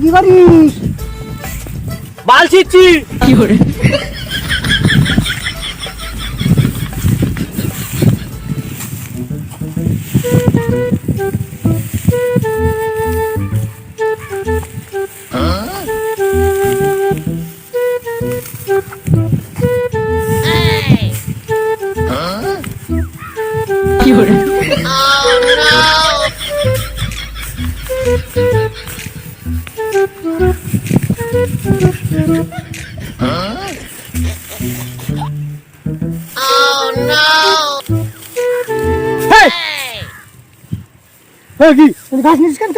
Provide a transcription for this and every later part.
কি করিস? বাল ছিচ্ছি। কি করে কি করে কি তুই ঘাস নিস কেন?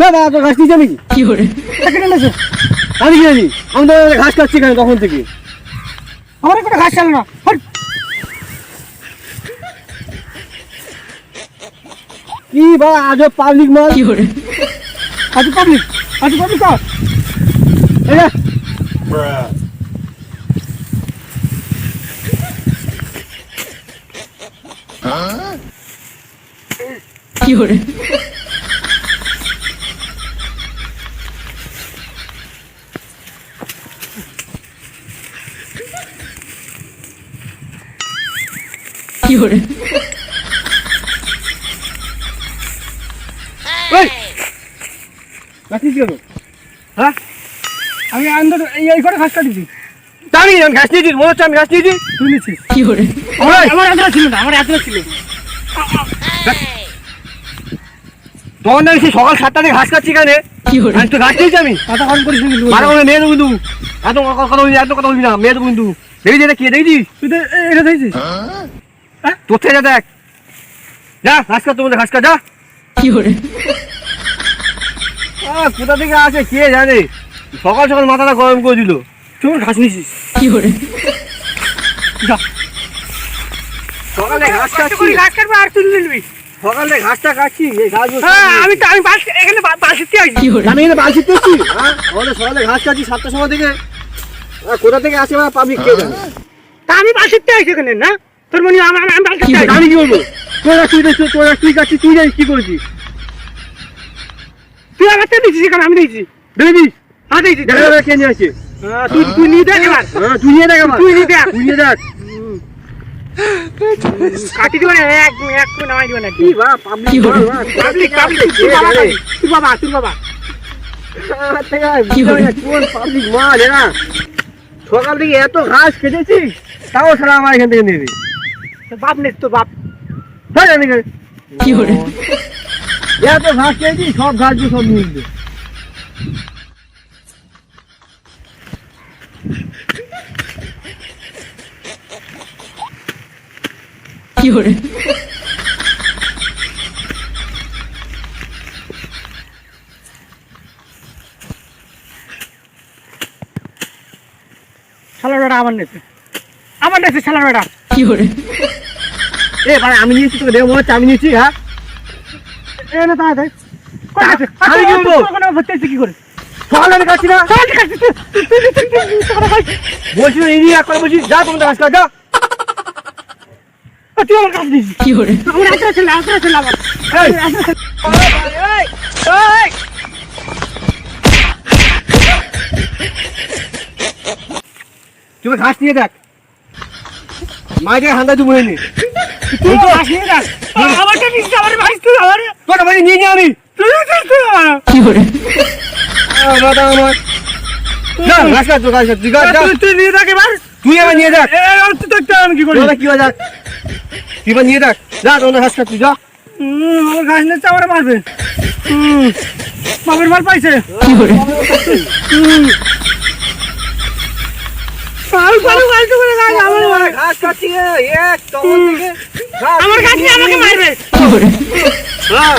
না না তো ঘাস নিস আমি কি? কি করে কেটে নেছে? আমি কি জানি? আমি তো ঘাস খাচ্ছি কেন তখন থেকে? আমার একটা ঘাস চাল না। হট। কি বা আজ পাবলিক মাল? কি করে আজ পাবলিক কর। এই যে, কি করে কি করে এই, ঘাস নিচ্ছি কেন? হ্যাঁ? আমি আন্দর এই করে ঘাস কাটিছি। তা আমি কি জানি ঘাস নিয়েছি? মনে হচ্ছে আমি ঘাস নিয়েছি। তুই নিছিস? কি করে আমার আন্দর ছিল না, আমার আন্দর ছিল। তখন আমি সেই সকাল 7টা থেকে ঘাস খাচ্ছি কেন? কি করে আমি তো ঘাস নিয়েছি আমি। কথা কম করিস কিন্তু। মারা করে মেয়ে দেবো কিন্তু। এত কথা বলবি না, মেয়ে দেবো কিন্তু। দেখেছি এটা কি দেখেছিস? তুই তো এটা দেখছিস? তোর থেকে যা দেখ। যা ঘাস খা, তোমাদের ঘাস খা, যা। কি করে কোথা থেকে আসে কে জানে? সকাল সকাল মাথাটা গরম করে দিল। তুই ঘাস নিছিস? কি করে যা। সকালে ঘাস খাচ্ছি, ঘাস কাটবো আর তুই নিবি। সকালে ঘাসটা খাচ্ছি, এই ঘাস হ্যাঁ আমি এখানে বাসিতে আইছি। কি করে আমি এখানে বালছি করছি। আমাদের সকালে ঘাস খাচ্ছি 7টার সময় থেকে। কোথা থেকে আসে বা পাবলিক কে জানে? তা আমি বাসিতে আইছি এখানে না। তোর মনে আমি বাসিতে কি আইছি। আমি কি বলবো? তুই খাচ্ছিস, তুই জানিস কি করেছিস? তুই আমার থেকে দিছিস এখানে, আমি দিয়েছি। দেখেছিস? হ্যাঁ দিয়েছি। দেখা যাবে কে নিয়ে আসে। তুই নিয়ে দেখ এবার। তুই নিয়ে দেখ আমার। তুই নিয়ে দেখ। তুই নিয়ে দেখ। কাটি দিবা না, এক নামাই দিবা না। কি করে? পাবলিক তুই বাবা তুই বাবা। কি করে? কোন পাবলিক মাল এরা? সকাল থেকে এত ঘাস খেটেছি, তাও সারা আমার এখান থেকে নেবে। তোর বাপ নেই তোর বাপ। হ্যাঁ জানি কে? কি করে এত ঘাস খেয়েছি, সব ঘাস দিয়ে সব নিয়ে নিবে। কি করে শালার বেটা আমার নেছে শালার বেটা। কি করে এ ভাই আমি নিয়েছি, তোকে দেখে মনে হচ্ছে আমি নিয়েছি। হ্যাঁ এ না তা দেখ আমি কি বলবো? ভর্তি কি করে? সকালে আমি খাচ্ছি না, বলছি না, এই একবার বলছি যা তোমাদের ঘাস খা, যা। তুই আমার কাছে দিছিস। কি করে আমার আত্রা ছিল আমার। এই, তুমি ঘাস নিয়ে দেখ, মাঝে হান্দা তুমি হয়নি। তুই তো আসিস না। আমারটা দিছিস, আমার ভাই তুই আমার। তোর বাড়ি নিয়ে নি আমি। তুই আমার। কি করে দাদা আমার যা ঘাস খা, তোর ঘাস খা, তুই ঘাস যা। তুই নিয়ে দেখ এবার। তুই এবার নিয়ে দেখ, তুই দেখতে আমি কি করি? তোরা কি হয় দেখ, তুই এবার নিয়ে দেখ, যা তোমাদের ঘাস খা, তুই যা। আমার ঘাস নিচ্ছে, আমার মারবে। বাপের মাল পাইছে। কি করে ঘাস খাচ্ছি এক তখন থেকে আমার ঘাস নিয়ে আমাকে মারবে। কি করে হ্যাঁ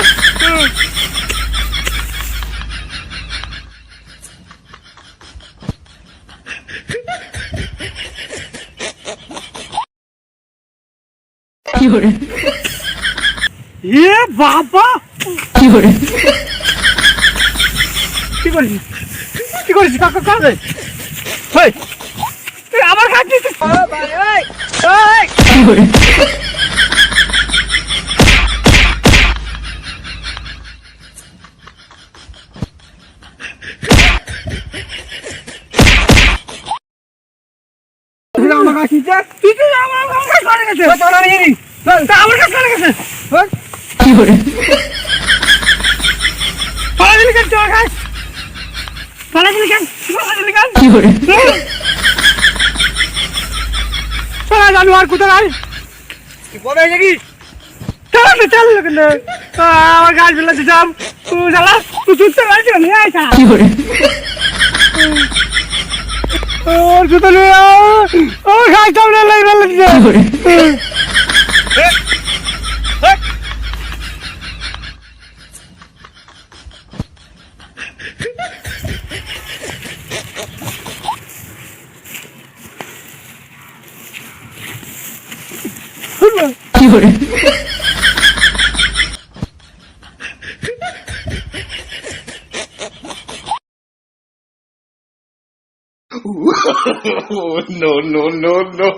কি করে এ বাবা কি করে কি করিস? কি করিস কাকা কাকা? হেই তুই আমার ঘাস নিচ্ছিস। কি করে তুই তো আমার কাছে চলে গেছে তোর আমি জানি তা আমার কাছে চলে গেছে Fiore, পালাবি কেন তোর কাছে পালাবি কেন Fiore, পালা জানো আর কোথায় নাই তুই কোথায় যাবি চল কেন আমার গাছ ফেলেছে সব তুই জ্বালা তুই চুপতে পারছি না নিয়ে আইসা Fiore, ওর জুতো নিয়ে ও গাছ সামনে লাই ফেলেছে Fiore, Fiore, Oh, no, no, no, no.